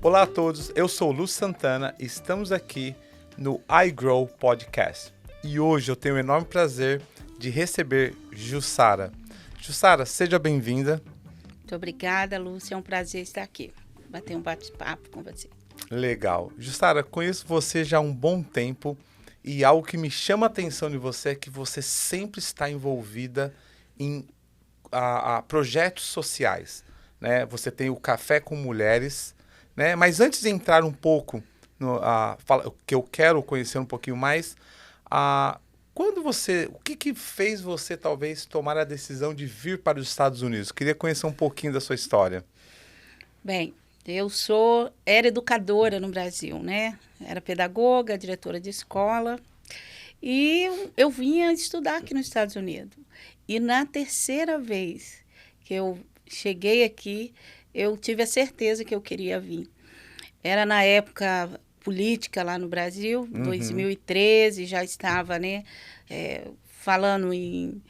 Olá a todos, eu sou o Lu Santana e estamos aqui no iGrow Podcast. E hoje eu tenho o enorme prazer de receber Jussara. Jussara, seja bem-vinda. Muito obrigada, Lúcia. É um prazer estar aqui, bater um bate-papo com você. Legal. Jussara, conheço você já há um bom tempo e algo que me chama a atenção de você é que você sempre está envolvida em projetos sociais, né? Você tem o Café com Mulheres, né? Mas antes de entrar um pouco que eu quero conhecer um pouquinho mais, o que fez você talvez tomar a decisão de vir para os Estados Unidos? Queria conhecer um pouquinho da sua história. Bem, era educadora no Brasil, né? Era pedagoga, diretora de escola. E eu vinha estudar aqui nos Estados Unidos. E na terceira vez que eu cheguei aqui, eu tive a certeza que eu queria vir. Era na época política lá no Brasil, 2013, já estava, né, falando em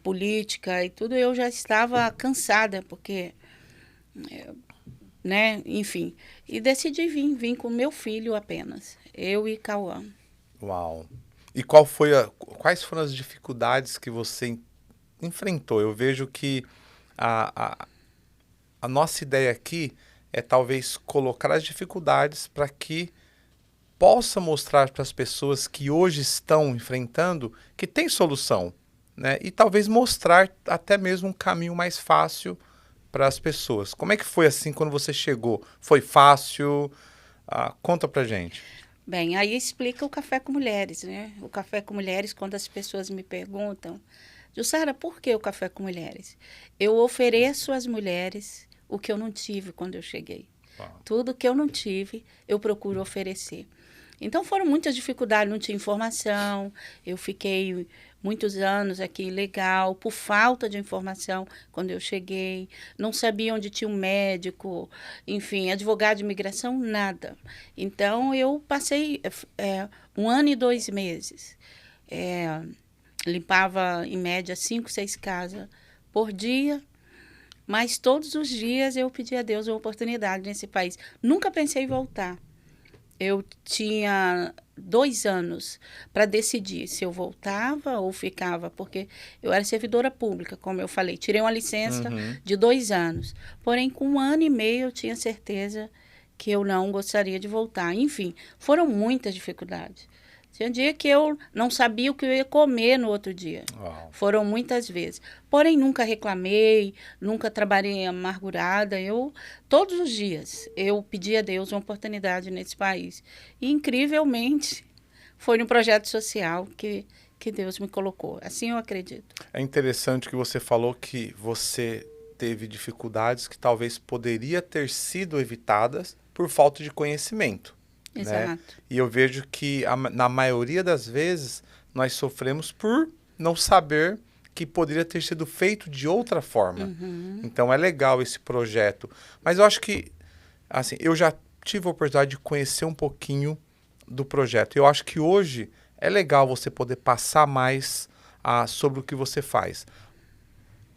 política e tudo. Eu já estava cansada, porque, né, enfim. E decidi vir com meu filho apenas, eu e Cauã. Uau! E quais foram as dificuldades que você enfrentou? Eu vejo que a nossa ideia aqui é talvez colocar as dificuldades para que possa mostrar para as pessoas que hoje estão enfrentando que tem solução, né? E talvez mostrar até mesmo um caminho mais fácil para as pessoas. Como é que foi assim quando você chegou? Foi fácil? Conta pra gente. Bem, aí explica o Café com Mulheres, né? O Café com Mulheres, quando as pessoas me perguntam, Jussara, por que o Café com Mulheres? Eu ofereço às mulheres o que eu não tive quando eu cheguei. Uau. Tudo que eu não tive, eu procuro oferecer. Então, foram muitas dificuldades, não tinha informação, eu fiquei muitos anos aqui ilegal, por falta de informação quando eu cheguei, não sabia onde tinha um médico, enfim, advogado de imigração, nada. Então, eu passei 1 ano e 2 meses. Limpava, em média, 5, 6 casas por dia, mas todos os dias eu pedia a Deus uma oportunidade nesse país. Nunca pensei em voltar. Eu tinha 2 anos para decidir se eu voltava ou ficava, porque eu era servidora pública, como eu falei. Tirei uma licença de 2 anos. Porém, com 1 ano e meio, eu tinha certeza que eu não gostaria de voltar. Enfim, foram muitas dificuldades. Tinha dia que eu não sabia o que eu ia comer no outro dia. Uau. Foram muitas vezes. Porém, nunca reclamei, nunca trabalhei amargurada. Todos os dias, eu pedi a Deus uma oportunidade nesse país. E, incrivelmente, foi um projeto social que Deus me colocou. Assim eu acredito. É interessante que você falou que você teve dificuldades que talvez poderia ter sido evitadas por falta de conhecimento. Exato. Né? E eu vejo que na maioria das vezes nós sofremos por não saber que poderia ter sido feito de outra forma. Então é legal esse projeto. Mas eu acho que, assim, eu já tive a oportunidade de conhecer um pouquinho do projeto. Eu acho que hoje é legal você poder passar mais sobre o que você faz.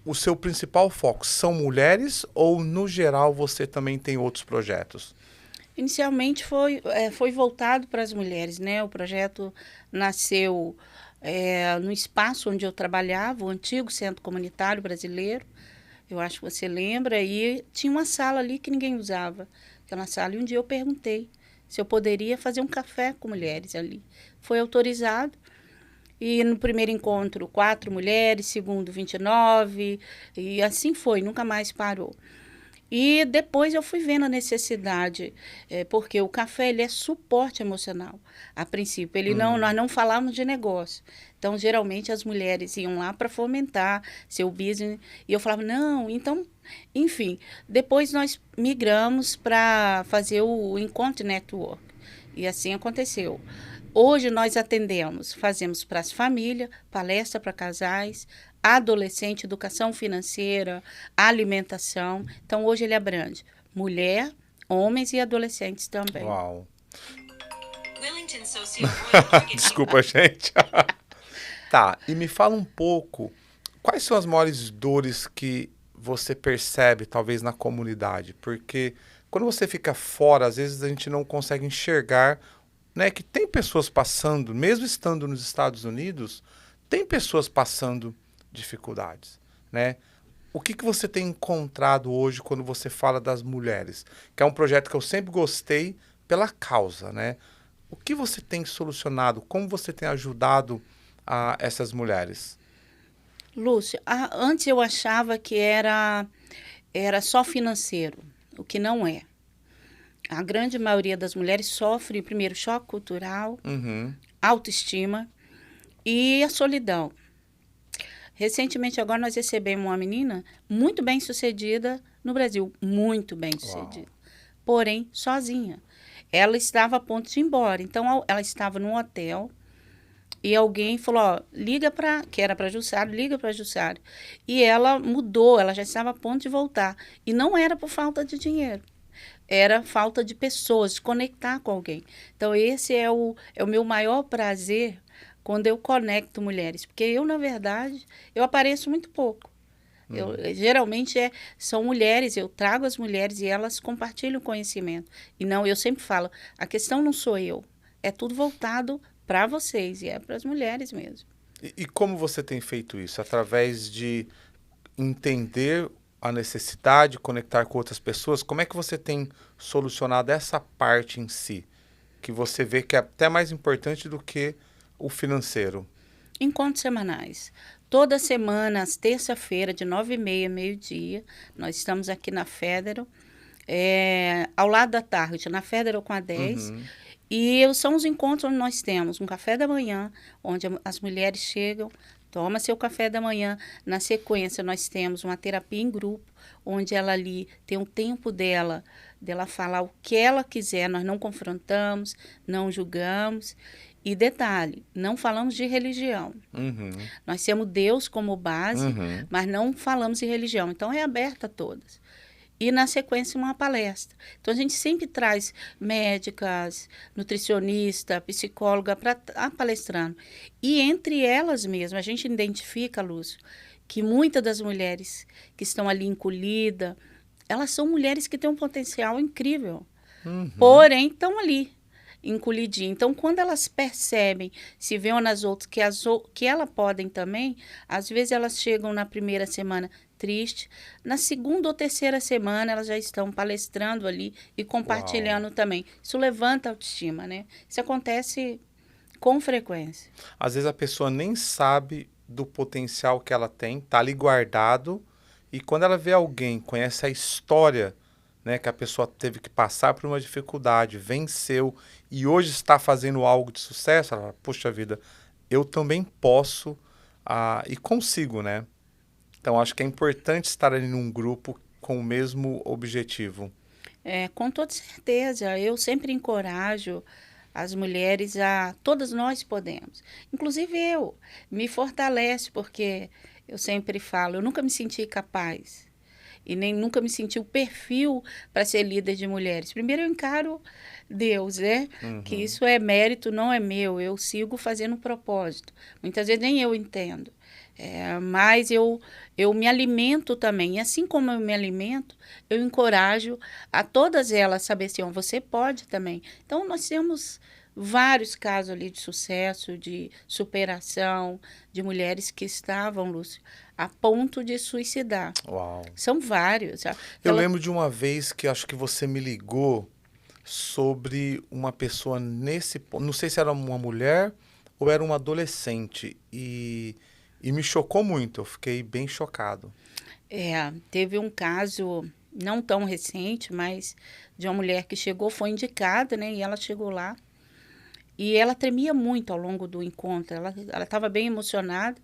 O seu principal foco são mulheres ou, no geral, você também tem outros projetos? Inicialmente foi voltado para as mulheres, né? O projeto nasceu no espaço onde eu trabalhava, o antigo Centro Comunitário Brasileiro. Eu acho que você lembra. E tinha uma sala ali que ninguém usava, aquela sala. E um dia eu perguntei se eu poderia fazer um café com mulheres ali. Foi autorizado. E no primeiro encontro, 4 mulheres, segundo, 29. E assim foi, nunca mais parou. E depois eu fui vendo a necessidade, porque o café ele é suporte emocional, a princípio. Nós não falávamos de negócio. Então, geralmente, as mulheres iam lá para fomentar seu business. E eu falava, não, então, enfim. Depois nós migramos para fazer o Encontro Network. E assim aconteceu. Hoje nós fazemos para as famílias, palestra para casais, adolescente, educação financeira, alimentação. Então, hoje ele abrange mulher, homens e adolescentes também. Uau! Desculpa, gente. Tá, e me fala um pouco, quais são as maiores dores que você percebe, talvez, na comunidade? Porque quando você fica fora, às vezes a gente não consegue enxergar, né, que tem pessoas passando, mesmo estando nos Estados Unidos, tem pessoas passando dificuldades, né? O que que você tem encontrado hoje quando você fala das mulheres? Que é um projeto que eu sempre gostei pela causa, né? O que você tem solucionado? Como você tem ajudado essas mulheres? Lúcio, antes eu achava que era só financeiro, o que não é. A grande maioria das mulheres sofre, primeiro, choque cultural, Uhum. autoestima e a solidão. Recentemente, agora, nós recebemos uma menina muito bem-sucedida no Brasil, muito Uau. bem-sucedida, porém, sozinha. Ela estava a ponto de ir embora, então ela estava num hotel e alguém falou, ó, liga para, que era para Jussara, liga para Jussara. E ela mudou, ela já estava a ponto de voltar. E não era por falta de dinheiro, era falta de pessoas, de conectar com alguém. Então, esse é o meu maior prazer quando eu conecto mulheres, porque eu, na verdade, eu apareço muito pouco. Eu, geralmente são mulheres, eu trago as mulheres e elas compartilham conhecimento. E não, eu sempre falo, a questão não sou eu, é tudo voltado para vocês e é para as mulheres mesmo. E como você tem feito isso? Através de entender a necessidade, conectar com outras pessoas? Como é que você tem solucionado essa parte em si? Que você vê que é até mais importante do que o financeiro. Encontros semanais. Toda semana, às terça-feira, de 9h30, meio-dia, nós estamos aqui na Federal, ao lado da Target, na Federal com a 10. Uhum. E são os encontros onde nós temos um café da manhã, onde as mulheres chegam, toma seu café da manhã. Na sequência, nós temos uma terapia em grupo, onde ela ali tem um tempo dela falar o que ela quiser. Nós não confrontamos, não julgamos. E detalhe, não falamos de religião. Uhum. Nós temos Deus como base, Uhum. mas não falamos de religião. Então, é aberta a todas. E, na sequência, uma palestra. Então, a gente sempre traz médicas, nutricionista, psicóloga para estar palestrando. E, entre elas mesmas, a gente identifica, Lúcio, que muitas das mulheres que estão ali encolhidas, elas são mulheres que têm um potencial incrível. Uhum. Porém, estão ali, encolhidinhas. Então, quando elas percebem, se veem nas outras, que elas podem também, às vezes elas chegam na primeira semana triste, na segunda ou terceira semana elas já estão palestrando ali e compartilhando Uau. também. Isso levanta a autoestima, né? Isso acontece com frequência. Às vezes a pessoa nem sabe do potencial que ela tem, tá ali guardado, e quando ela vê alguém, conhece a história, né, que a pessoa teve que passar por uma dificuldade, venceu e hoje está fazendo algo de sucesso, ela fala, puxa vida, eu também posso e consigo, né? Então acho que é importante estar ali num grupo com o mesmo objetivo. Com toda certeza, eu sempre encorajo as mulheres a... Todas nós podemos. Inclusive eu. Me fortalece, porque eu sempre falo, eu nunca me senti capaz. E nem nunca me senti o perfil para ser líder de mulheres. Primeiro eu encaro Deus, né? Que Uhum. isso é mérito, não é meu. Eu sigo fazendo um propósito. Muitas vezes nem eu entendo. Mas eu me alimento também. E assim como eu me alimento, eu encorajo a todas elas a saber assim, ó, você pode também. Então, nós temos vários casos ali de sucesso, de superação, de mulheres que estavam, Lúcio, a ponto de suicidar. Uau. São vários. Eu lembro de uma vez que acho que você me ligou sobre uma pessoa nesse ponto. Não sei se era uma mulher ou era uma adolescente. E me chocou muito. Eu fiquei bem chocado. Teve um caso não tão recente, mas de uma mulher que chegou, foi indicada, né? E ela chegou lá. E ela tremia muito ao longo do encontro. Ela estava bem emocionada.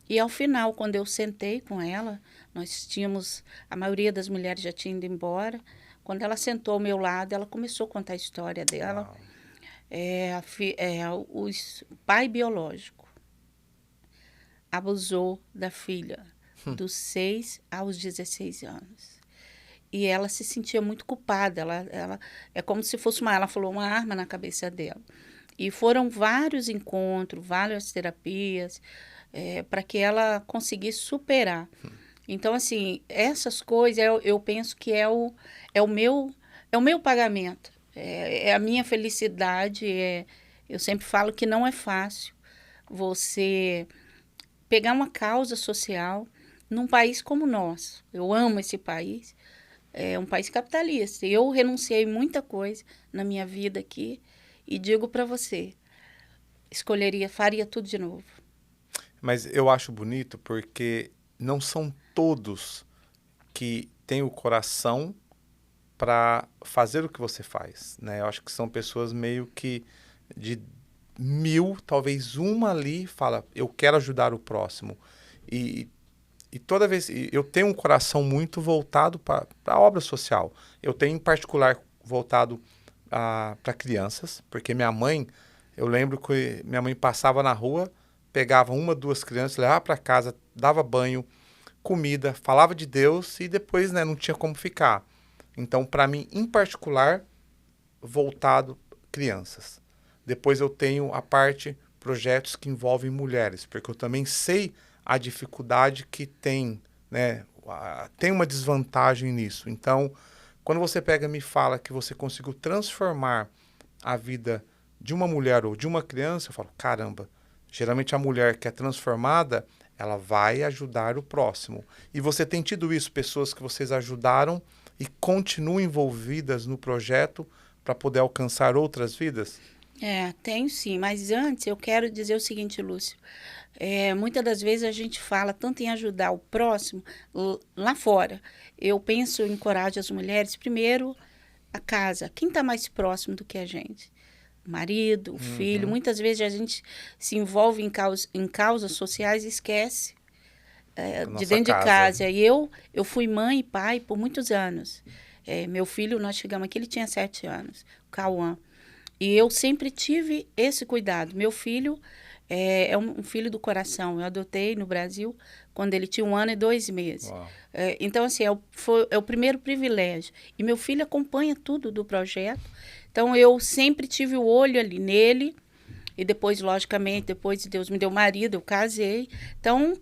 E ao final, quando eu sentei com ela, nós tínhamos, a maioria das mulheres já tinha ido embora. Quando ela sentou ao meu lado, ela começou a contar a história dela. Uau. O pai biológico abusou da filha dos 6 aos 16 anos. E ela se sentia muito culpada. Ela é como se fosse ela falou, uma arma na cabeça dela. E foram vários encontros, várias terapias, para que ela conseguisse superar. Então, assim, essas coisas eu penso que é o meu é o meu pagamento, é a minha felicidade. Eu sempre falo que não é fácil você pegar uma causa social num país como o nosso. Eu amo esse país, é um país capitalista. Eu renunciei muita coisa na minha vida aqui e digo para você, faria tudo de novo. Mas eu acho bonito porque não são todos que têm o coração para fazer o que você faz, né? Eu acho que são pessoas meio que de 1000, talvez uma ali fala, eu quero ajudar o próximo. E, e toda vez, eu tenho um coração muito voltado para a obra social. Eu tenho em particular voltado para crianças, porque minha mãe, eu lembro que minha mãe passava na rua, pegava uma, duas crianças, levava para casa, dava banho, comida, falava de Deus e depois, né, não tinha como ficar. Então, para mim, em particular, voltado crianças. Depois eu tenho a parte projetos que envolvem mulheres, porque eu também sei a dificuldade que tem, né? Tem uma desvantagem nisso. Então, quando você pega e me fala que você conseguiu transformar a vida de uma mulher ou de uma criança, eu falo, caramba, geralmente a mulher que é transformada, ela vai ajudar o próximo. E você tem tido isso, pessoas que vocês ajudaram e continuam envolvidas no projeto para poder alcançar outras vidas? Tenho sim, mas antes eu quero dizer o seguinte, Lúcio. Muitas das vezes a gente fala tanto em ajudar o próximo lá fora. Eu penso, encorajo as mulheres, primeiro, a casa. Quem está mais próximo do que a gente? O marido, o filho. Muitas vezes a gente se envolve em causas sociais e esquece A de nossa dentro de casa. casa. E eu fui mãe e pai por muitos anos. Meu filho, nós chegamos aqui, ele tinha 7 anos, o Cauã. E eu sempre tive esse cuidado. Meu filho é um filho do coração. Eu adotei no Brasil quando ele tinha 1 ano e 2 meses. Uau. Então, assim, é o primeiro privilégio. E meu filho acompanha tudo do projeto. Então, eu sempre tive o olho ali nele. E depois, logicamente, depois Deus me deu marido, eu casei. Então,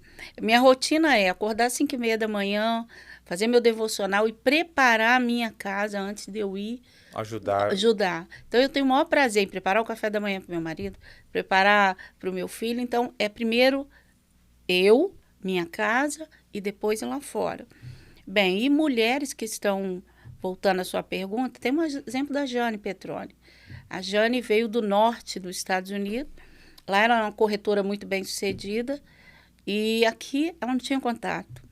minha rotina é acordar às 5h30 da manhã, fazer meu devocional e preparar a minha casa antes de eu ir Ajudar. ajudar. Então, eu tenho o maior prazer em preparar o café da manhã para o meu marido, preparar para o meu filho. Então, é primeiro eu, minha casa, e depois lá fora. Bem, e mulheres que estão, voltando à sua pergunta, tem um exemplo da Jane Petroni. A Jane veio do norte dos Estados Unidos. Lá era uma corretora muito bem sucedida. E aqui ela não tinha contato.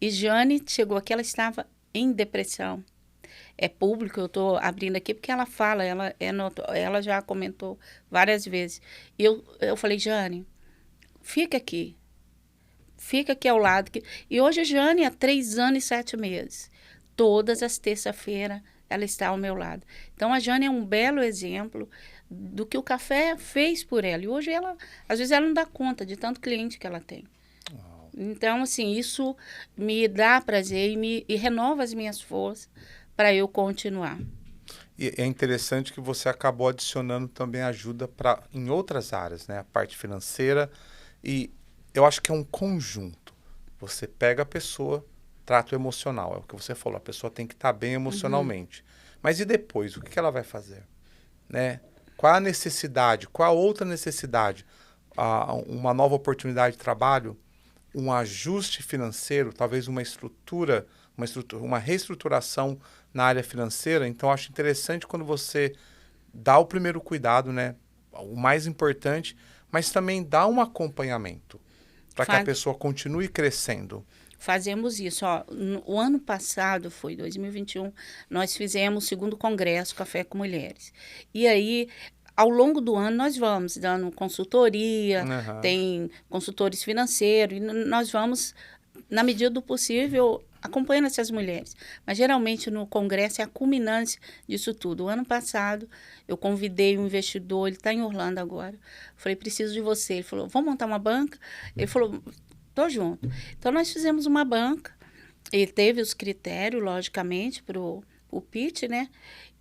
E Jane chegou aqui, ela estava em depressão. É público, eu estou abrindo aqui porque ela fala, ela já comentou várias vezes. E eu falei, Jane, fica aqui ao lado. E hoje a Jane há 3 anos e 7 meses. Todas as terças-feiras ela está ao meu lado. Então a Jane é um belo exemplo do que o café fez por ela. E hoje às vezes ela não dá conta de tanto cliente que ela tem. Então, assim, isso me dá prazer e renova as minhas forças para eu continuar. E é interessante que você acabou adicionando também ajuda em outras áreas, né? A parte financeira. E eu acho que é um conjunto. Você pega a pessoa, trata o emocional. É o que você falou, a pessoa tem que estar bem emocionalmente. Mas e depois? O que ela vai fazer? Né? Qual a necessidade? Qual a outra necessidade? Uma nova oportunidade de trabalho? Um ajuste financeiro? Talvez uma reestruturação na área financeira? Então, eu acho interessante quando você dá o primeiro cuidado, né? O mais importante, mas também dá um acompanhamento para que a pessoa continue crescendo. Fazemos isso. O ano passado, foi 2021, nós fizemos o 2º Congresso Café com Mulheres. E aí, ao longo do ano, nós vamos dando consultoria, tem consultores financeiros, e nós vamos, na medida do possível, acompanhando essas mulheres. Mas, geralmente, no congresso é a culminância disso tudo. O ano passado, eu convidei um investidor, ele está em Orlando agora. Falei, preciso de você. Ele falou, vamos montar uma banca? Ele falou, estou junto. Então, nós fizemos uma banca. Ele teve os critérios, logicamente, para o o pitch, né?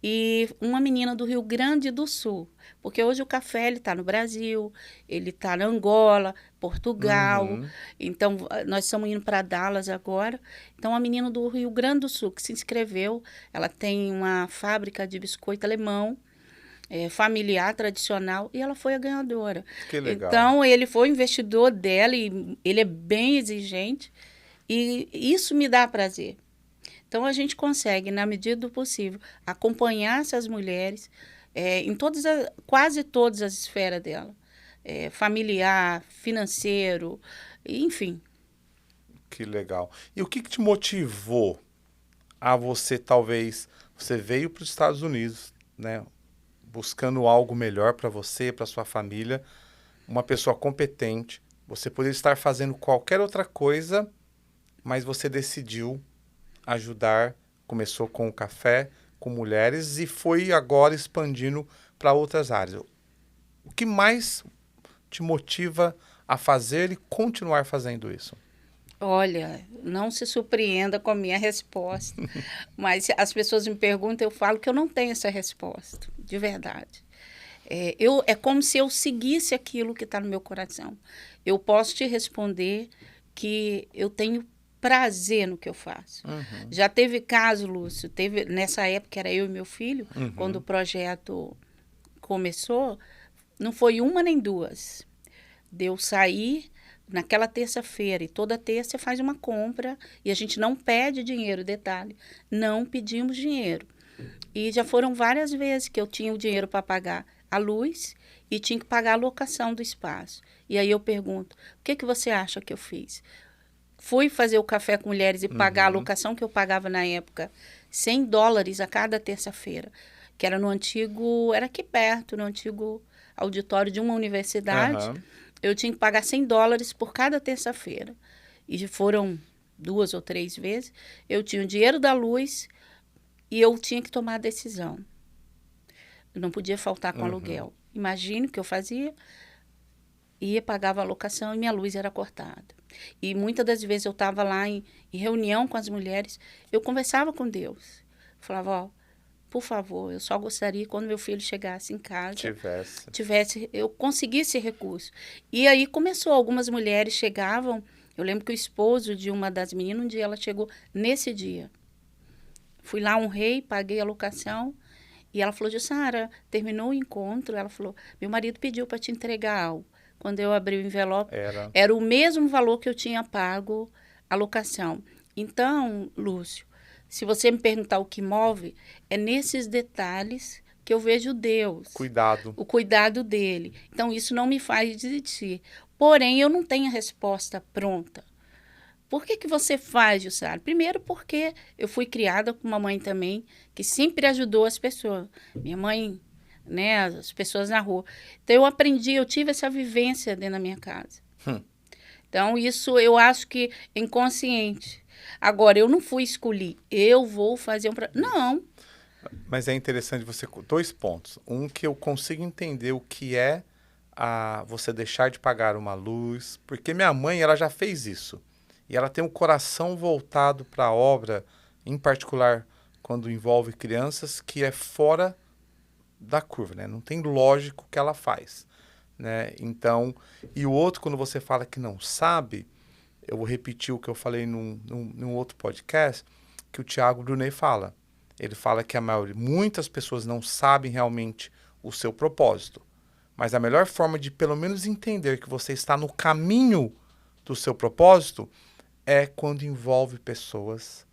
E uma menina do Rio Grande do Sul. Porque hoje o café ele está no Brasil, ele está na Angola, Portugal. Uhum. Então, nós estamos indo para Dallas agora. Então, a menina do Rio Grande do Sul que se inscreveu, ela tem uma fábrica de biscoito alemão, familiar, tradicional, e ela foi a ganhadora. Que legal. Então, ele foi investidor dela e ele é bem exigente. E isso me dá prazer. Então, a gente consegue, na medida do possível, acompanhar essas mulheres em quase todas as esferas dela. Familiar, financeiro, enfim. Que legal. E o que te motivou a você, talvez, você veio para os Estados Unidos, né, buscando algo melhor para você, para sua família, uma pessoa competente, você poderia estar fazendo qualquer outra coisa, mas você decidiu ajudar, começou com o café, com mulheres e foi agora expandindo para outras áreas. O que mais te motiva a fazer e continuar fazendo isso? Olha, não se surpreenda com a minha resposta, mas se as pessoas me perguntam, eu falo que eu não tenho essa resposta, de verdade. É como se eu seguisse aquilo que está no meu coração. Eu posso te responder que eu tenho prazer no que eu faço. Uhum. Já teve caso, Lúcio, nessa época era eu e meu filho, Uhum. quando o projeto começou, não foi uma nem duas. De eu sair naquela terça-feira, e toda terça você faz uma compra, e a gente não pede dinheiro, detalhe, não pedimos dinheiro. E já foram várias vezes que eu tinha o dinheiro para pagar a luz e tinha que pagar a locação do espaço. E aí eu pergunto, o que você acha que eu fiz? Fui fazer o Café com Mulheres e pagar a Uhum. locação que eu pagava na época, $100 a cada terça-feira, que era no antigo, era aqui perto, no antigo auditório de uma universidade. Aham. Eu tinha que pagar $100 por cada terça-feira. E foram 2 ou 3 vezes. Eu tinha o dinheiro da luz e eu tinha que tomar a decisão. Eu não podia faltar com Uhum. aluguel. Imagine o que eu fazia. Ia, pagava a locação e minha luz era cortada. E muitas das vezes eu estava lá em reunião com as mulheres, eu conversava com Deus. Falava, ó, por favor, eu só gostaria que quando meu filho chegasse em casa, eu conseguisse recurso. E aí começou, algumas mulheres chegavam, eu lembro que o esposo de uma das meninas, um dia ela chegou nesse dia. Fui lá, honrei, paguei a locação, e ela falou, Jussara, terminou o encontro, ela falou, meu marido pediu para te entregar algo. Quando eu abri o envelope, era o mesmo valor que eu tinha pago a locação. Então, Lúcio, se você me perguntar o que move, é nesses detalhes que eu vejo Deus. O cuidado dele. Então, isso não me faz desistir. Porém, eu não tenho a resposta pronta. Por que você faz, Jussara? Primeiro, porque eu fui criada com uma mãe também que sempre ajudou as pessoas. Minha mãe, né, as pessoas na rua. Então, eu aprendi, eu tive essa vivência dentro da minha casa. Então, isso eu acho que é inconsciente. Agora, eu não fui escolher, eu vou fazer Não. Mas é interessante você... 2 pontos. Um, que eu consigo entender o que é você deixar de pagar uma luz. Porque minha mãe, ela já fez isso. E ela tem um coração voltado para a obra, em particular, quando envolve crianças, que é fora da curva, né? Não tem lógico o que ela faz, né? Então, e o outro, quando você fala que não sabe, eu vou repetir o que eu falei num outro podcast, que o Thiago Brunet fala. Ele fala que muitas pessoas não sabem realmente o seu propósito, mas a melhor forma de pelo menos entender que você está no caminho do seu propósito é quando envolve pessoas,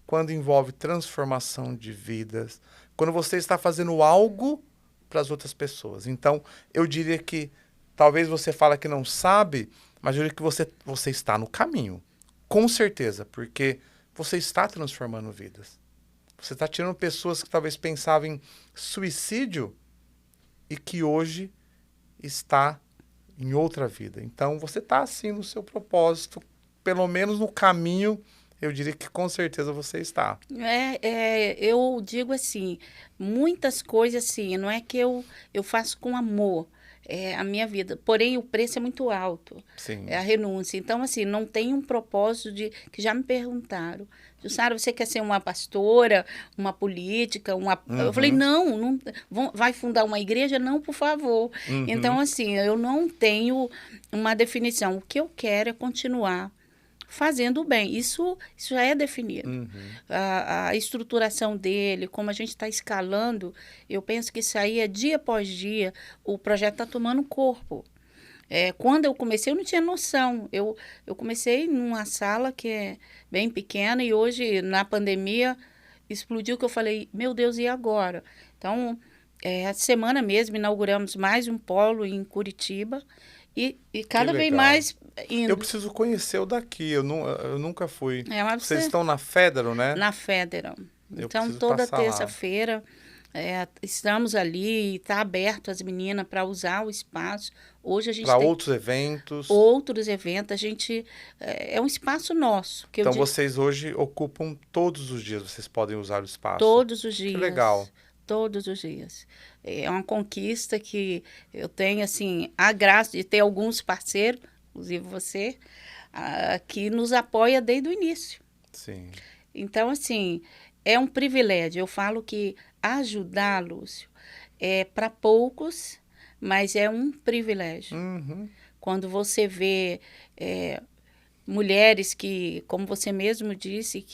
quando envolve transformação de vidas, quando você está fazendo algo para as outras pessoas. Então, eu diria que talvez você fala que não sabe, mas eu diria que você está no caminho. Com certeza, porque você está transformando vidas. Você está tirando pessoas que talvez pensavam em suicídio e que hoje está em outra vida. Então, você está assim no seu propósito, pelo menos no caminho, eu diria que com certeza você está. Eu digo assim, muitas coisas assim, não é que eu faço com amor. a minha vida. Porém, o preço é muito alto, Sim. é a renúncia. Então, assim, não tem um propósito de... Que já me perguntaram, Jussara, você quer ser uma pastora, uma política, uma... Eu falei, Uhum. não, vai fundar uma igreja? Não, por favor. Então, Uhum. assim, eu não tenho uma definição. O que eu quero é continuar fazendo o bem. Isso já é definido. Uhum. A estruturação dele, como a gente está escalando, eu penso que isso aí é dia após dia, o projeto está tomando corpo. Quando eu comecei, eu não tinha noção. Eu comecei numa sala que é bem pequena e hoje, na pandemia, explodiu que eu falei, meu Deus, e agora? Então, essa semana mesmo, inauguramos mais um polo em Curitiba e Que cada vez legal. mais Eu indo. preciso conhecer o daqui, eu nunca fui. Mas Vocês você estão na Federal, né? na Federal. Eu Então, preciso toda passar lá. terça-feira estamos ali, está aberto às meninas para usar o espaço. Hoje a gente Para tem outros eventos. outros eventos, a gente é um espaço nosso, que eu Então digo vocês hoje ocupam todos os dias, vocês podem usar o espaço. todos os Que legal. dias. Todos os dias. É uma conquista que eu tenho, assim, a graça de ter alguns parceiros, inclusive você, que nos apoia desde o início. Sim. Então, assim, é um privilégio. Eu falo que ajudar, Lúcio, é para poucos, mas é um privilégio. Uhum. Quando você vê mulheres que, como você mesmo disse,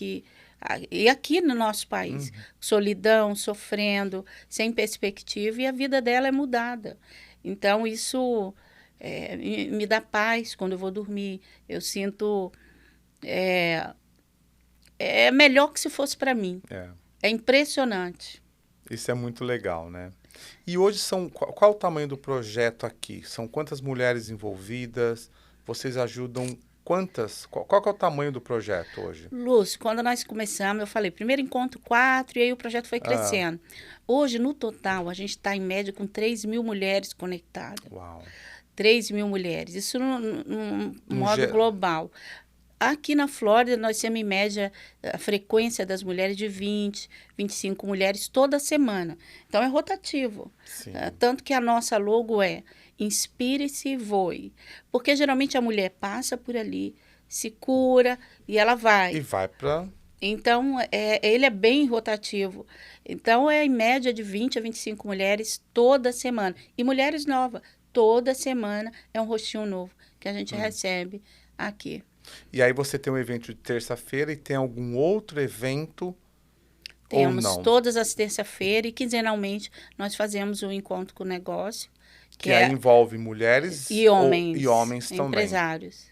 e aqui no nosso país, Uhum. solidão, sofrendo, sem perspectiva, e a vida dela é mudada. Então, isso me dá paz quando eu vou dormir. Eu sinto. É melhor que se fosse para mim. É. É impressionante. Isso é muito legal, né? E hoje qual o tamanho do projeto aqui? São quantas mulheres envolvidas? Vocês ajudam quantas? Qual que é o tamanho do projeto hoje? Lúcio, quando nós começamos, eu falei, primeiro encontro 4, e aí o projeto foi Ah, crescendo. Hoje, no total, a gente está em média com 3.000 mulheres conectadas. uau. 3.000 mulheres. Isso num No modo ge- global. Aqui na Flórida, nós temos em média a frequência das mulheres de 20, 25 mulheres toda semana. Então é rotativo. Sim. Tanto que a nossa logo é Inspire-se e Voe. Porque geralmente a mulher passa por ali, se cura e ela E vai. vai para... Então ele é bem rotativo. Então é em média de 20 a 25 mulheres toda semana. E mulheres novas. Toda semana é um rostinho novo que a gente recebe aqui. E aí você tem um evento de terça-feira e tem algum outro evento ou Temos não? todas as terça-feiras e quinzenalmente nós fazemos o encontro com o negócio, que Que aí é envolve mulheres e e homens também. empresários.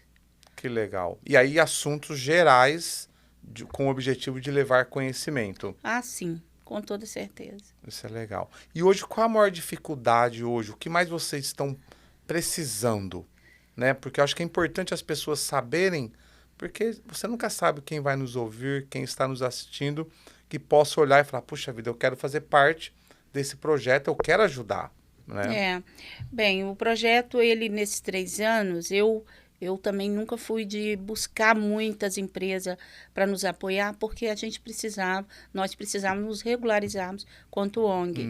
Que legal. E aí assuntos gerais com o objetivo de levar conhecimento. Ah, sim, com toda certeza. Isso é legal. E hoje, qual a maior dificuldade hoje? O que mais vocês estão precisando? Né? Porque eu acho que é importante as pessoas saberem, porque você nunca sabe quem vai nos ouvir, quem está nos assistindo, que possa olhar e falar, puxa vida, eu quero fazer parte desse projeto, eu quero ajudar. Né? Bem, o projeto, ele nesses 3 anos, eu também nunca fui de buscar muitas empresas para nos apoiar, porque nós precisávamos nos regularizarmos quanto ONG.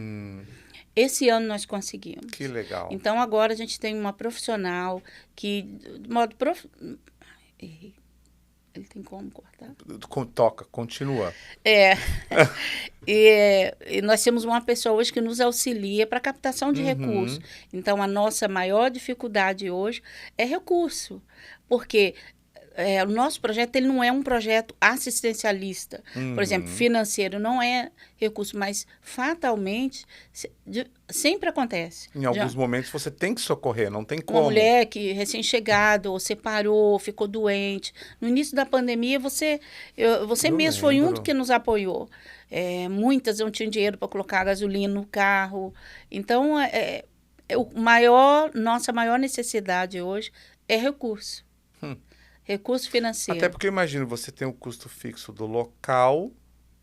Esse ano nós conseguimos. Que legal. Então, agora a gente tem uma profissional que, de modo Errei. Ele tem como cortar? Toca, continua. E nós temos uma pessoa hoje que nos auxilia para captação de recursos. Uhum. Então, a nossa maior dificuldade hoje é recurso, porque o nosso projeto ele não é um projeto assistencialista. Por exemplo, financeiro não é recurso, mas fatalmente sempre acontece. Em alguns momentos você tem que socorrer, não tem Uma como. mulher que recém-chegada, ou separou, ficou doente. No início da pandemia, você Eu mesmo foi um lembro. que nos apoiou. Muitas não tinham dinheiro para colocar gasolina no carro. Então, nossa maior necessidade hoje é recurso. Recurso financeiro. Até porque eu imagino, você tem o custo fixo do local,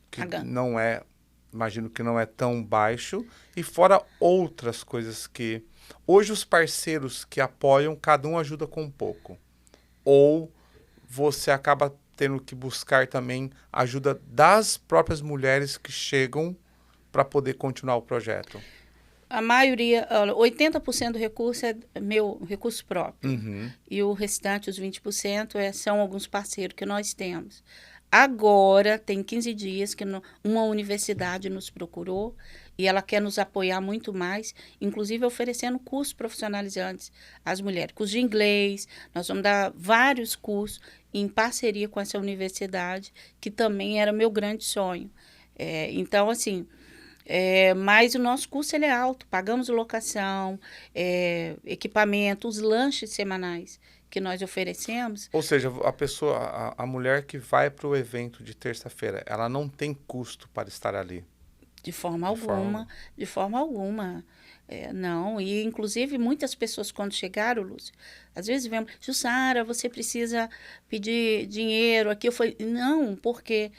que não é, imagino que não é tão baixo, e fora outras coisas que... Hoje os parceiros que apoiam, cada um ajuda com um pouco. Ou você acaba tendo que buscar também ajuda das próprias mulheres que chegam para poder continuar o projeto. A maioria, olha, 80% do recurso é meu recurso próprio. Uhum. E o restante, os 20%, são alguns parceiros que nós temos. Agora, tem 15 dias que uma universidade nos procurou e ela quer nos apoiar muito mais, inclusive oferecendo cursos profissionalizantes às mulheres. Curso de inglês, nós vamos dar vários cursos em parceria com essa universidade, que também era meu grande sonho. Então, assim, mas o nosso custo ele é alto, pagamos locação, equipamento, os lanches semanais que nós oferecemos. Ou seja, a pessoa, a mulher que vai para o evento de terça-feira, ela não tem custo para estar ali. De forma alguma, de forma alguma. Não, e inclusive muitas pessoas quando chegaram, Lúcio, às vezes vemos, Jussara, você precisa pedir dinheiro aqui. Eu falei, não, porque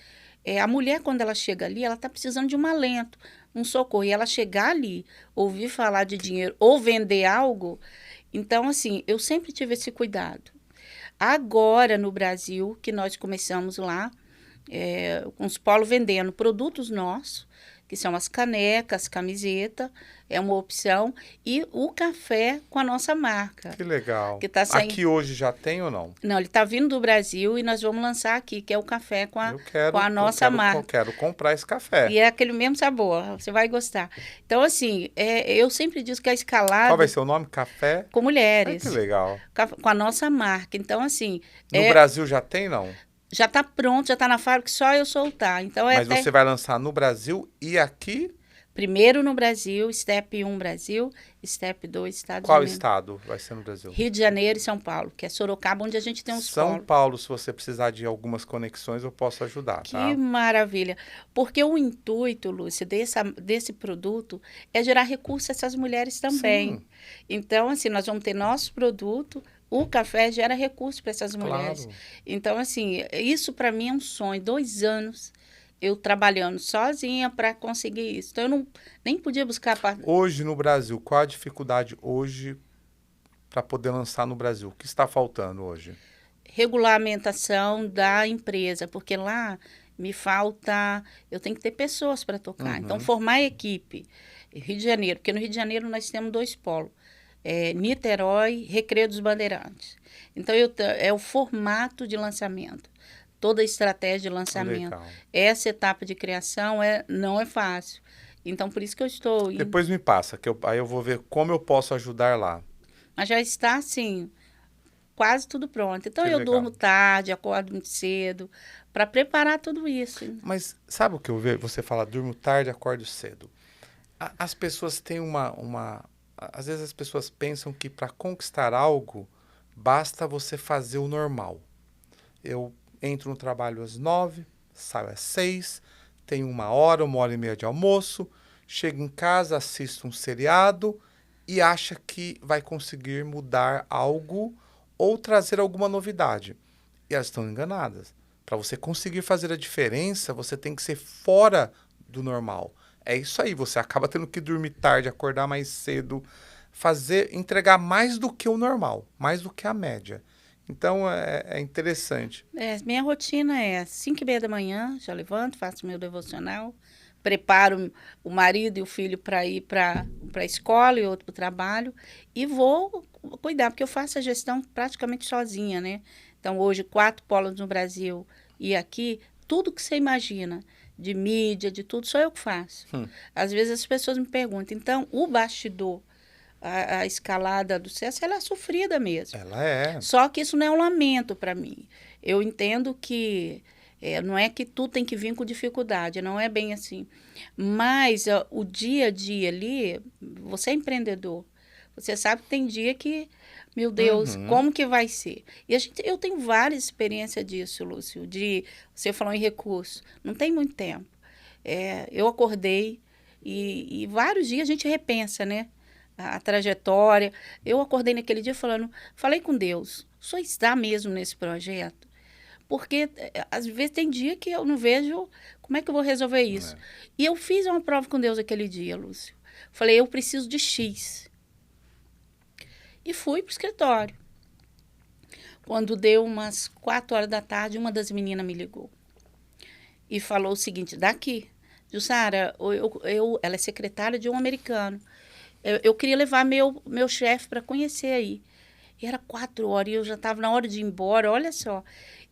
a mulher quando ela chega ali, ela está precisando de um alento, um socorro. E ela chegar ali, ouvir falar de dinheiro ou vender algo, então assim, eu sempre tive esse cuidado. Agora no Brasil, que nós começamos lá, com os polos vendendo produtos nossos, que são as canecas, camiseta, é uma opção, e o café com a nossa marca. Que legal. Que tá saindo... Aqui hoje já tem ou não? Não, ele está vindo do Brasil e nós vamos lançar aqui, que é o café com a nossa marca. Eu quero comprar esse café. E é aquele mesmo sabor, você vai gostar. Então, assim, eu sempre digo que a escalada... Qual vai ser o nome? Café? Com mulheres. Que legal. Com a nossa marca. Então, assim... No Brasil já tem, não? Já está pronto, já está na fábrica, só eu soltar. Então, mas você vai lançar no Brasil e aqui? Primeiro no Brasil, Step 1 Brasil, Step 2 Estados Unidos. Qual estado vai ser no Brasil? Rio de Janeiro e São Paulo, que é Sorocaba, onde a gente tem uns polos. São Paulo, se você precisar de algumas conexões, eu posso ajudar, que tá? Que maravilha. Porque o intuito, Lúcia, desse produto é gerar recursos a essas mulheres também. Sim. Então, assim, nós vamos ter nosso produto. O café gera recursos para essas mulheres. Claro. Então, assim, isso para mim é um sonho. 2 anos eu trabalhando sozinha para conseguir isso. Então, eu nem podia buscar... Hoje, no Brasil, qual a dificuldade hoje para poder lançar no Brasil? O que está faltando hoje? Regulamentação da empresa, porque lá me falta... Eu tenho que ter pessoas para tocar. Então, formar equipe. Rio de Janeiro, porque no Rio de Janeiro nós temos 2 polos. Niterói, Recreio dos Bandeirantes. Então, é o formato de lançamento. Toda a estratégia de lançamento. Legal. Essa etapa de criação não é fácil. Então, por isso que eu estou... Depois me passa, aí eu vou ver como eu posso ajudar lá. Mas já está, assim, quase tudo pronto. Então, eu durmo tarde, acordo muito cedo, para preparar tudo isso. Mas sabe o que eu vejo? Você fala, durmo tarde, acordo cedo. As pessoas têm às vezes as pessoas pensam que para conquistar algo, basta você fazer o normal. Eu entro no trabalho às 9, saio às 6, tenho 1 hora e meia de almoço, chego em casa, assisto um seriado e acha que vai conseguir mudar algo ou trazer alguma novidade. E elas estão enganadas. Para você conseguir fazer a diferença, você tem que ser fora do normal. É isso aí, você acaba tendo que dormir tarde, acordar mais cedo, entregar mais do que o normal, mais do que a média. Então, é interessante. Minha rotina é 5:30 da manhã, já levanto, faço meu devocional, preparo o marido e o filho para ir para a escola e outro para o trabalho, e vou cuidar, porque eu faço a gestão praticamente sozinha, né? Então, hoje, 4 polos no Brasil e aqui, tudo que você imagina, de mídia, de tudo, sou eu que faço. Às vezes as pessoas me perguntam, então, o bastidor, a escalada do sucesso, ela é sofrida mesmo. Ela é. Só que isso não é um lamento para mim. Eu entendo que não é que tudo tem que vir com dificuldade, não é bem assim. Mas o dia a dia ali, você é empreendedor. Você sabe que tem dia que, meu Deus, como que vai ser? E eu tenho várias experiências disso, Lúcio. Você falou em recurso. Não tem muito tempo. Eu acordei e vários dias a gente repensa, né? A trajetória. Eu acordei naquele dia falei com Deus, o senhor está mesmo nesse projeto? Porque às vezes tem dia que eu não vejo como é que eu vou resolver isso. E eu fiz uma prova com Deus aquele dia, Lúcio. Falei, eu preciso de X. E fui para o escritório. Quando deu umas 4 horas da tarde, uma das meninas me ligou. E falou o seguinte, daqui, Jussara, ela é secretária de um americano. Eu queria levar meu chefe para conhecer aí. E era 4 horas e eu já estava na hora de ir embora, olha só.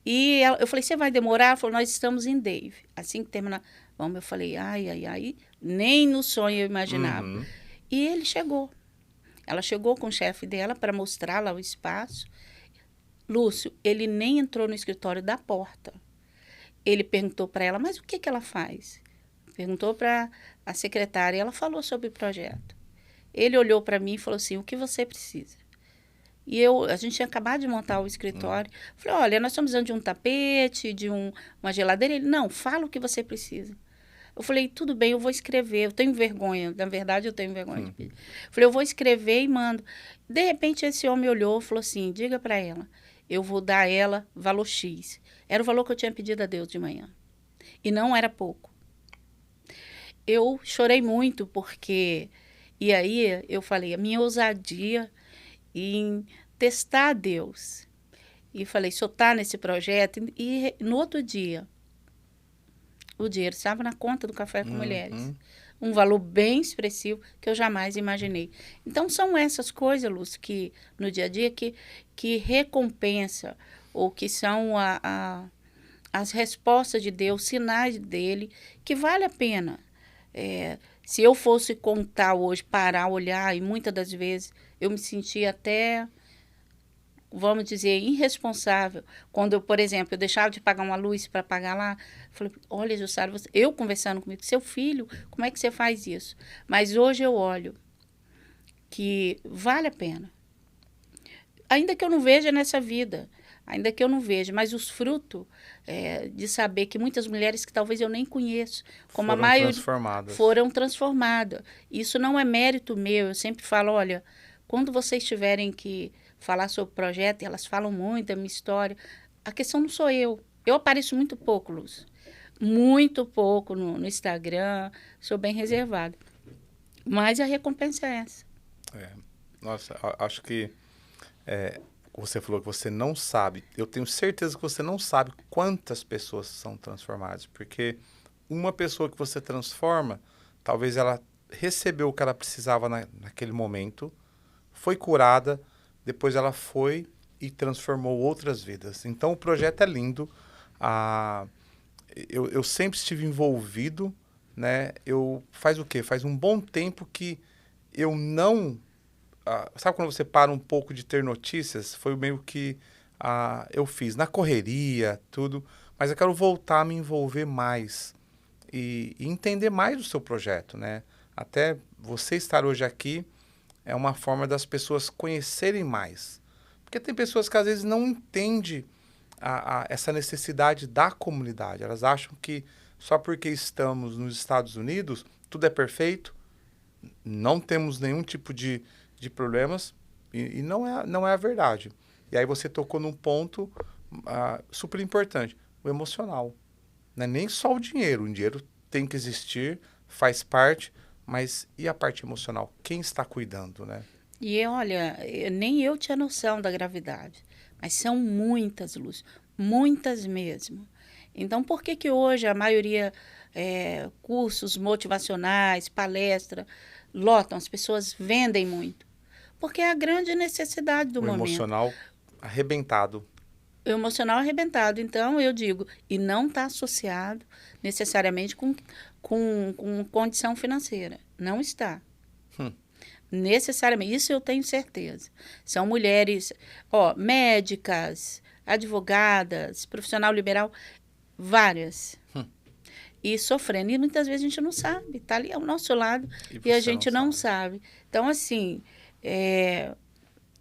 Eu falei, você vai demorar? Ela falou, nós estamos em Dave. Assim que terminar, vamos, eu falei, ai, ai, ai, nem no sonho eu imaginava. Uhum. E ele chegou. Ela chegou com o chefe dela para mostrar lá o espaço. Lúcio, ele nem entrou no escritório da porta. Ele perguntou para ela, mas o que ela faz? Perguntou para a secretária e ela falou sobre o projeto. Ele olhou para mim e falou assim, o que você precisa? A gente tinha acabado de montar o escritório. Falei, olha, nós estamos precisando de um tapete, uma geladeira. Ele, não, fala o que você precisa. Eu falei, tudo bem, eu vou escrever. Eu tenho vergonha, na verdade eu tenho vergonha de pedir. Falei, eu vou escrever e mando. De repente esse homem olhou e falou assim, diga para ela, eu vou dar a ela valor X. Era o valor que eu tinha pedido a Deus de manhã. E não era pouco. Eu chorei muito porque... E aí eu falei, a minha ousadia em testar a Deus. E falei, se eu está nesse projeto... E no outro dia, o dinheiro estava na conta do Café com Mulheres. Um valor bem expressivo que eu jamais imaginei. Então, são essas coisas, Lúcia, que no dia a dia que recompensa ou que são as respostas de Deus, sinais dele, que vale a pena. Se eu fosse contar hoje, parar, olhar, e muitas das vezes eu me sentia até, vamos dizer, irresponsável. Quando eu, por exemplo, eu deixava de pagar uma luz para pagar lá, falei, olha, Jussara, eu conversando comigo, seu filho, como é que você faz isso? Mas hoje eu olho que vale a pena. Ainda que eu não veja nessa vida, ainda que eu não veja, mas os frutos de saber que muitas mulheres que talvez eu nem conheço, como Foram a maioria, transformadas. foram transformadas. Isso não é mérito meu, eu sempre falo, olha, quando vocês tiverem que falar sobre o projeto, e elas falam muito da minha história, a questão não sou eu. Eu apareço muito pouco, Luz. Muito pouco no Instagram, sou bem reservada. Mas a recompensa é essa. Nossa, acho que você falou que você não sabe. Eu tenho certeza que você não sabe quantas pessoas são transformadas. Porque uma pessoa que você transforma, talvez ela recebeu o que ela precisava naquele momento, foi curada, depois ela foi e transformou outras vidas. Então, o projeto é lindo. Eu sempre estive envolvido, né? Faz o quê? Faz um bom tempo que eu não... sabe quando você para um pouco de ter notícias? Foi meio que eu fiz na correria, tudo. Mas eu quero voltar a me envolver mais e entender mais do seu projeto, né? Até você estar hoje aqui é uma forma das pessoas conhecerem mais. Porque tem pessoas que às vezes não entendem essa necessidade da comunidade. Elas acham que só porque estamos nos Estados Unidos, tudo é perfeito, não temos nenhum tipo de problemas, e não é a verdade. E aí você tocou num ponto super importante, o emocional. Não é nem só o dinheiro tem que existir, faz parte, mas e a parte emocional? Quem está cuidando, né? E olha, nem eu tinha noção da gravidade, mas são muitas, Lúcia, muitas mesmo. Então, por que hoje a maioria, cursos motivacionais, palestra, lotam, as pessoas vendem muito? Porque é a grande necessidade do O momento. emocional arrebentado. O emocional arrebentado. Então, eu digo, e não está associado necessariamente com condição financeira. Não está. Necessariamente. Isso eu tenho certeza. São mulheres, médicas, advogadas, profissional liberal, várias. E sofrendo. E muitas vezes a gente não sabe. Está ali ao nosso lado e a gente não sabe. Então, assim,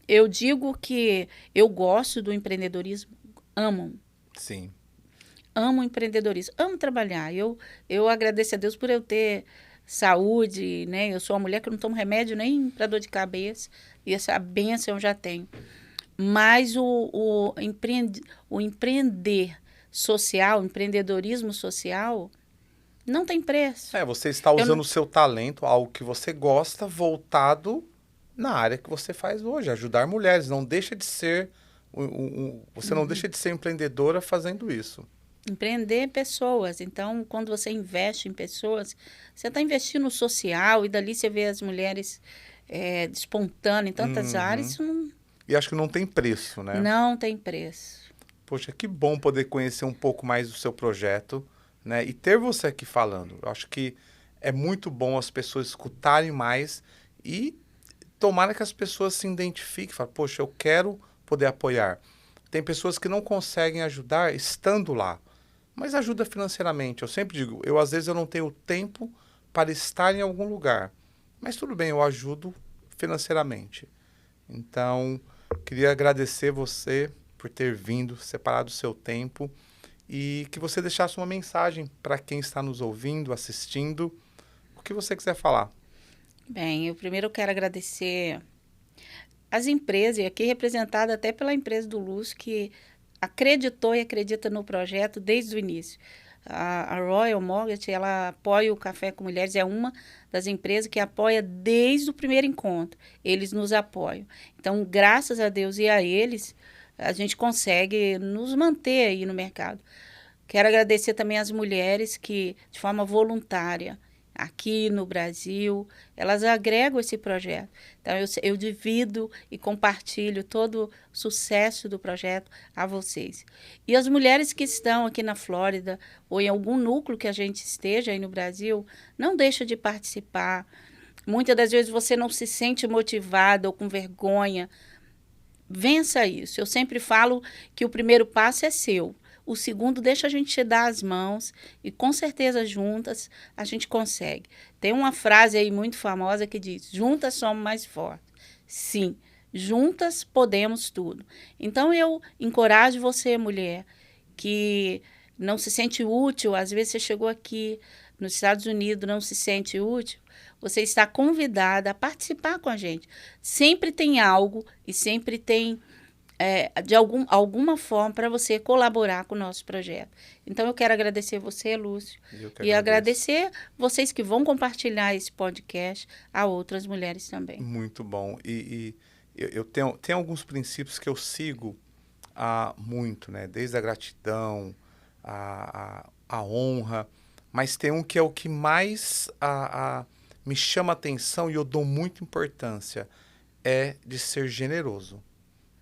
eu digo que eu gosto do empreendedorismo. Amo. Sim. Amo empreendedorismo. Amo trabalhar. Eu agradeço a Deus por eu ter saúde, né? Eu sou uma mulher que não tomo remédio nem para dor de cabeça. E essa bênção eu já tenho. Mas o empreender social, empreendedorismo social, não tem preço. Você está usando o seu talento, algo que você gosta, voltado na área que você faz hoje, ajudar mulheres. Não deixa de ser... você não deixa de ser empreendedora fazendo isso. Empreender pessoas. Então, quando você investe em pessoas, você está investindo no social e dali você vê as mulheres despontando em tantas áreas, isso E acho que não tem preço, né? não tem preço. Poxa, que bom poder conhecer um pouco mais do seu projeto, né? E ter você aqui falando. Eu acho que é muito bom as pessoas escutarem mais e tomara que as pessoas se identifiquem, falem, poxa, eu quero poder apoiar. Tem pessoas que não conseguem ajudar estando lá, mas ajuda financeiramente. Eu sempre digo, às vezes eu não tenho tempo para estar em algum lugar, mas tudo bem, eu ajudo financeiramente. Então, queria agradecer você por ter vindo, separado o seu tempo e que você deixasse uma mensagem para quem está nos ouvindo, assistindo, o que você quiser falar. Bem, eu primeiro quero agradecer as empresas, e aqui representada até pela empresa do Lúcio, que acreditou e acredita no projeto desde o início. A Royal Mortgage, ela apoia o Café com Mulheres, é uma das empresas que apoia desde o primeiro encontro. Eles nos apoiam. Então, graças a Deus e a eles, a gente consegue nos manter aí no mercado. Quero agradecer também às mulheres que, de forma voluntária, aqui no Brasil, elas agregam esse projeto. Então, eu divido e compartilho todo o sucesso do projeto a vocês. E as mulheres que estão aqui na Flórida, ou em algum núcleo que a gente esteja aí no Brasil, não deixa de participar. Muitas das vezes você não se sente motivada ou com vergonha. Vença isso. Eu sempre falo que o primeiro passo é seu. O segundo, deixa a gente te dar as mãos e, com certeza, juntas a gente consegue. Tem uma frase aí muito famosa que diz, juntas somos mais fortes. Sim, juntas podemos tudo. Então, eu encorajo você, mulher, que não se sente útil, às vezes você chegou aqui nos Estados Unidos, não se sente útil, você está convidada a participar com a gente. Sempre tem algo e sempre tem... de alguma forma para você colaborar com o nosso projeto. Então, eu quero agradecer você, Lúcio, e agradecer vocês que vão compartilhar esse podcast a outras mulheres também. Muito bom. E eu tenho alguns princípios que eu sigo muito, né? Desde a gratidão, a honra, mas tem um que é o que mais me chama a atenção e eu dou muita importância, é de ser generoso.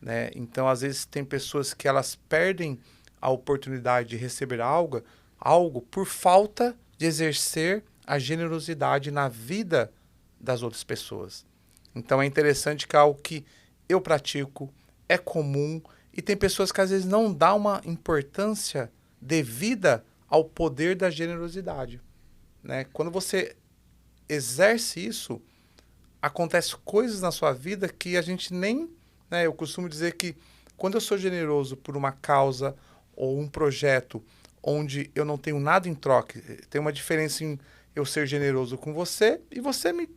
Né? Então, às vezes, tem pessoas que elas perdem a oportunidade de receber algo por falta de exercer a generosidade na vida das outras pessoas. Então, é interessante que é algo que eu pratico, é comum, e tem pessoas que às vezes não dão uma importância devida ao poder da generosidade. Né? Quando você exerce isso, acontecem coisas na sua vida que a gente nem... Eu costumo dizer que quando eu sou generoso por uma causa ou um projeto onde eu não tenho nada em troca, tem uma diferença em eu ser generoso com você e você me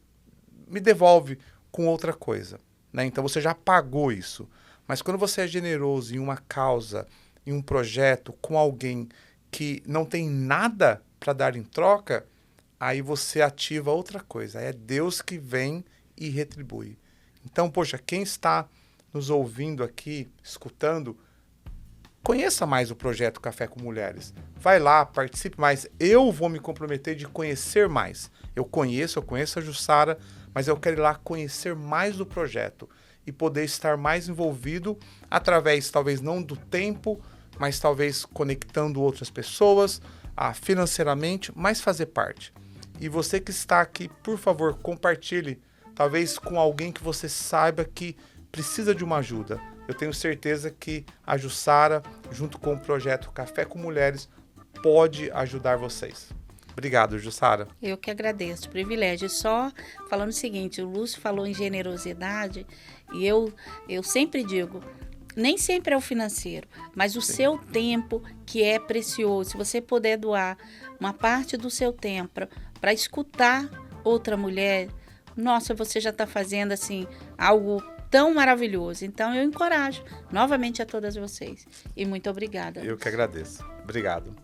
devolve com outra coisa. Né? Então você já pagou isso. Mas quando você é generoso em uma causa, em um projeto, com alguém que não tem nada para dar em troca, aí você ativa outra coisa. É Deus que vem e retribui. Então, poxa, quem está nos ouvindo aqui, escutando, conheça mais o projeto Café com Mulheres. Vai lá, participe mais. Eu vou me comprometer de conhecer mais. Eu conheço a Jussara, mas eu quero ir lá conhecer mais do projeto e poder estar mais envolvido através, talvez não do tempo, mas talvez conectando outras pessoas, financeiramente, mas fazer parte. E você que está aqui, por favor, compartilhe, talvez com alguém que você saiba que precisa de uma ajuda. Eu tenho certeza que a Jussara, junto com o projeto Café com Mulheres, pode ajudar vocês. Obrigado, Jussara. Eu que agradeço, privilégio. Só falando o seguinte, o Lúcio falou em generosidade e eu sempre digo, nem sempre é o financeiro, mas o seu tempo que é precioso. Se você puder doar uma parte do seu tempo para escutar outra mulher, nossa, você já está fazendo assim algo tão maravilhoso. Então, eu encorajo novamente a todas vocês. E muito obrigada. Eu que agradeço. Obrigado.